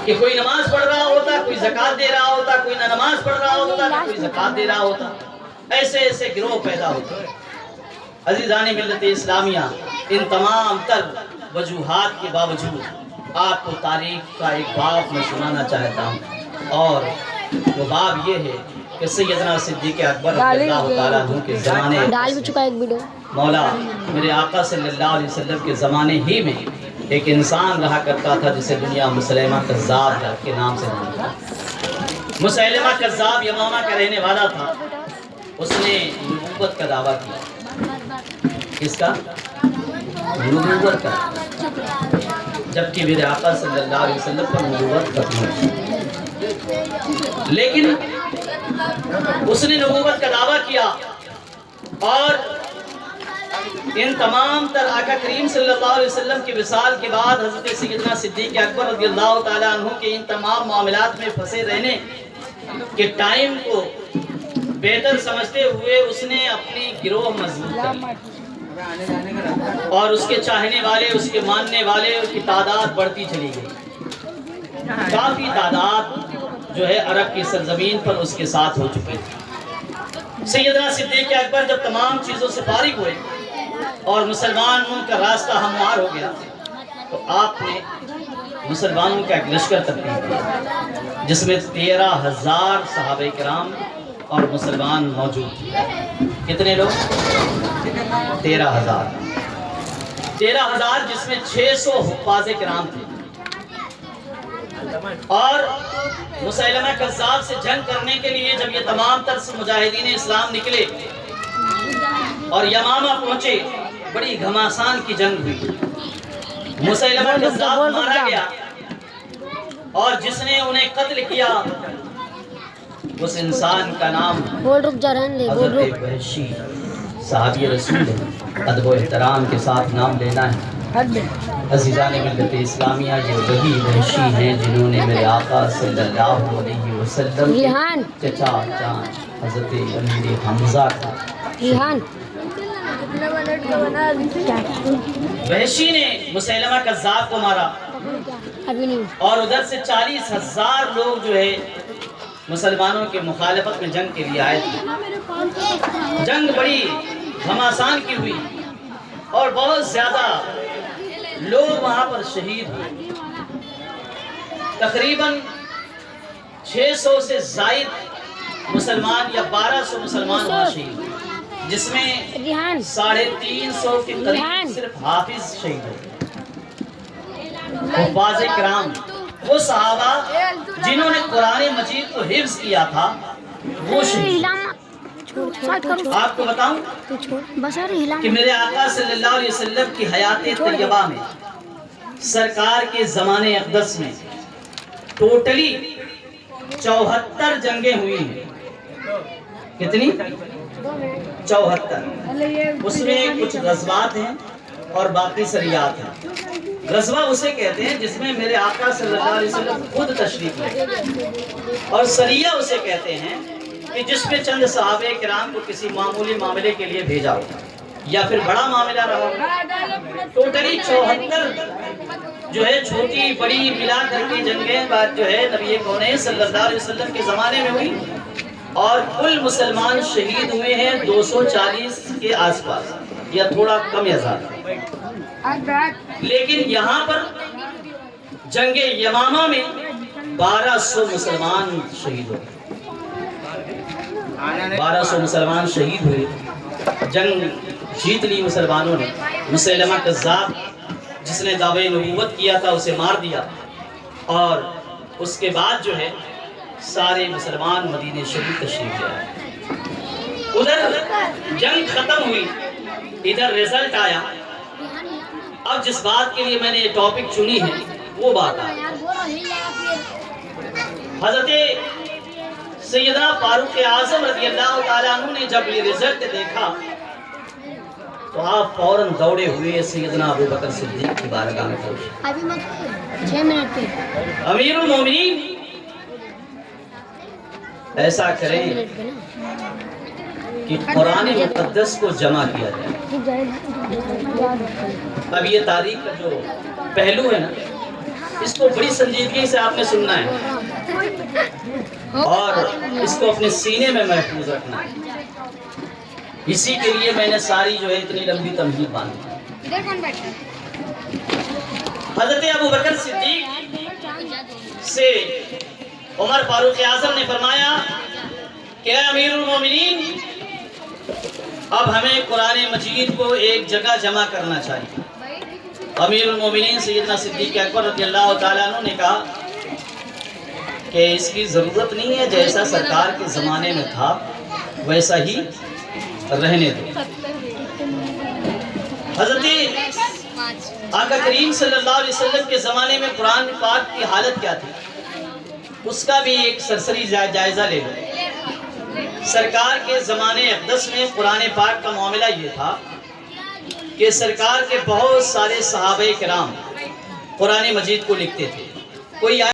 کہ کوئی نماز پڑھ رہا ہوتا، کوئی زکوٰۃ دے رہا ہوتا، کوئی نہ نماز پڑھ رہا ہوتا، کوئی زکوٰۃ دے رہا ہوتا، ایسے ایسے گروہ پیدا ہوتے۔ عزیزان ملت اسلامیہ، ان تمام تر وجوہات کے باوجود آپ کو تاریخ کا ایک باب میں سنانا چاہتا ہوں، اور وہ باب یہ ہے کہ سیدنا صدیق اکبر رضی اللہ تعالیٰ عنہ کے زمانے مولا میرے آقا صلی اللہ علیہ وسلم کے زمانے ہی میں ایک انسان رہا کرتا تھا جسے دنیا مسلمہ کذاب کے نام سے جانتا تھا۔ مسلمہ کذاب یمامہ کا رہنے والا تھا۔ اس نے نبوت کا دعویٰ کیا۔ کس کا؟ نبوت کا، جبکہ میرے آقا صلی اللہ علیہ وسلم پر نبوت ختم ہوئی، لیکن اس نے نبوت کا دعویٰ کیا، اور ان تمام تر آقا کریم صلی اللہ علیہ وسلم کے وصال کے بعد حضرت سیدنا صدیق اکبر رضی اللہ تعالیٰ عنہ کے ان تمام معاملات میں پھنسے رہنے کے ٹائم کو بہتر سمجھتے ہوئے اس نے اپنی گروہ مضبوط کر، اور اس کے چاہنے والے، اس کے ماننے والے کی تعداد بڑھتی چلی گئی۔ کافی تعداد جو ہے عرب کی سرزمین پر اس کے ساتھ ہو چکی تھی۔ سیدنا صدیق اکبر جب تمام چیزوں سے فارغ ہوئے اور مسلمانوں کا راستہ ہموار ہو گیا، تو آپ نے مسلمانوں کا ایک لشکر ترتیب کیا، جس میں 13,000 صحابہ کرام اور مسلمان موجود تھے۔ کتنے لوگ؟ 13,000، جس میں 600 حفاظ کرام تھے۔ اور مسیلمہ کذاب سے جنگ کرنے کے لیے جب یہ تمام تر مجاہدین اسلام نکلے اور یمامہ پہنچے، بڑی گھماسان کی جنگ ہوئی۔ مسیلمہ کذاب مارا گیا، اور جس نے انہیں قتل کیا اس انسان کا نام حضرت وحشی صحابی رسول ہے۔ ادب و احترام کے ساتھ نام لینا ہے۔ عزیزان ملت اسلامیہ، یہ وہی وحشی ہیں جنہوں نے میرے آقا صلی اللہ علیہ وسلم کے چچا جان حضرت امیر حمزہ کا، وحشی نے مسیلمہ کذاب کو مارا، اور ادھر سے 40,000 لوگ جو ہے مسلمانوں کے مخالفت میں جنگ کے لیے آئے تھے۔ جنگ بڑی گھماسان کی ہوئی، اور بہت زیادہ لوگ وہاں پر شہید ہوئے۔ تقریباً 600 سے زائد مسلمان یا 1200 مسلمان وہاں شہید ہوئے، جس میں 350 کے قریب صرف حافظ شہید ہوئے۔ حفاظ کرام، وہ صحابہ جنہوں نے قرآن مجید کو حفظ کیا تھا، وہ شہید۔ آپ کو بتاؤں کہ میرے آقا صلی اللہ علیہ وسلم کی حیات طیبہ میں، سرکار کے زمانے اقدس میں ٹوٹلی 74 جنگیں ہوئی ہیں۔ کتنی؟ 74۔ اس میں کچھ غزوات ہیں اور باقی سریات ہیں۔ غزوہ اسے کہتے ہیں جس میں میرے آقا صلی اللہ علیہ وسلم خود تشریف لے، اور سریہ اسے کہتے ہیں کہ جس میں چند صحابہ کرام کو کسی معمولی معاملے کے لیے بھیجا ہو، یا پھر بڑا معاملہ رہا ہو۔ ٹوٹلی 74 جو ہے چھوٹی بڑی ملا کر کے جنگیں بات جو ہے نبی کونین صلی اللہ علیہ وسلم کے زمانے میں ہوئی، اور کل مسلمان شہید ہوئے ہیں 240 کے آس پاس، یا تھوڑا کم یا زیادہ۔ لیکن یہاں پر جنگ یمامہ میں 1200 مسلمان شہید ہوئے۔ 1200 مسلمان شہید ہوئے۔ جنگ جیت لی مسلمانوں نے۔ مسیلمہ کذاب جس نے دعوی نبوت کیا تھا اسے مار دیا، اور اس کے بعد جو ہے سارے مسلمان مدینہ شریف تشریف لے آئے۔ ادھر جنگ ختم ہوئی، ادھر رزلٹ آیا۔ اب جس بات کے لیے میں نے یہ ٹاپک چنی ہے وہ بات آئی۔ حضرت سیدنا فاروق اعظم رضی اللہ تعالیٰ عنہ نے جب یہ رزلٹ دیکھا تو آپ فوراً دوڑے ہوئے سیدنا ابو بکر صدیق کی بارگاہ میں پہنچے۔ امیر المومنین، ایسا کریں کہ قرآن مقدس کو جمع کیا جائے۔ اب یہ تاریخ کا جو پہلو ہے نا، اس کو بڑی سنجیدگی سے آپ نے سننا ہے اور اس کو اپنے سینے میں محفوظ رکھنا ہے. اسی کے لیے میں نے ساری جو ہے اتنی لمبی تمہید باندھی. حضرت ابو بکر صدیق سے عمر فاروق اعظم نے فرمایا کہ اے امیر المومنین، اب ہمیں قرآن مجید کو ایک جگہ جمع کرنا چاہیے. امیر المومنین سیدنا صدیق اکبر رضی اللہ تعالیٰ عنہ نے کہا کہ اس کی ضرورت نہیں ہے، جیسا سرکار کے زمانے میں تھا ویسا ہی رہنے دو. حضرت آقا کریم صلی اللہ علیہ وسلم کے زمانے میں قرآن پاک کی حالت کیا تھی، اس کا بھی ایک سرسری جائزہ لے لو. سرکار کے زمانے اقدس میں قرآن پاک کا معاملہ یہ تھا کہ سرکار کے بہت سارے صحابہ کرام قرآن مجید کو لکھتے تھے. کوئی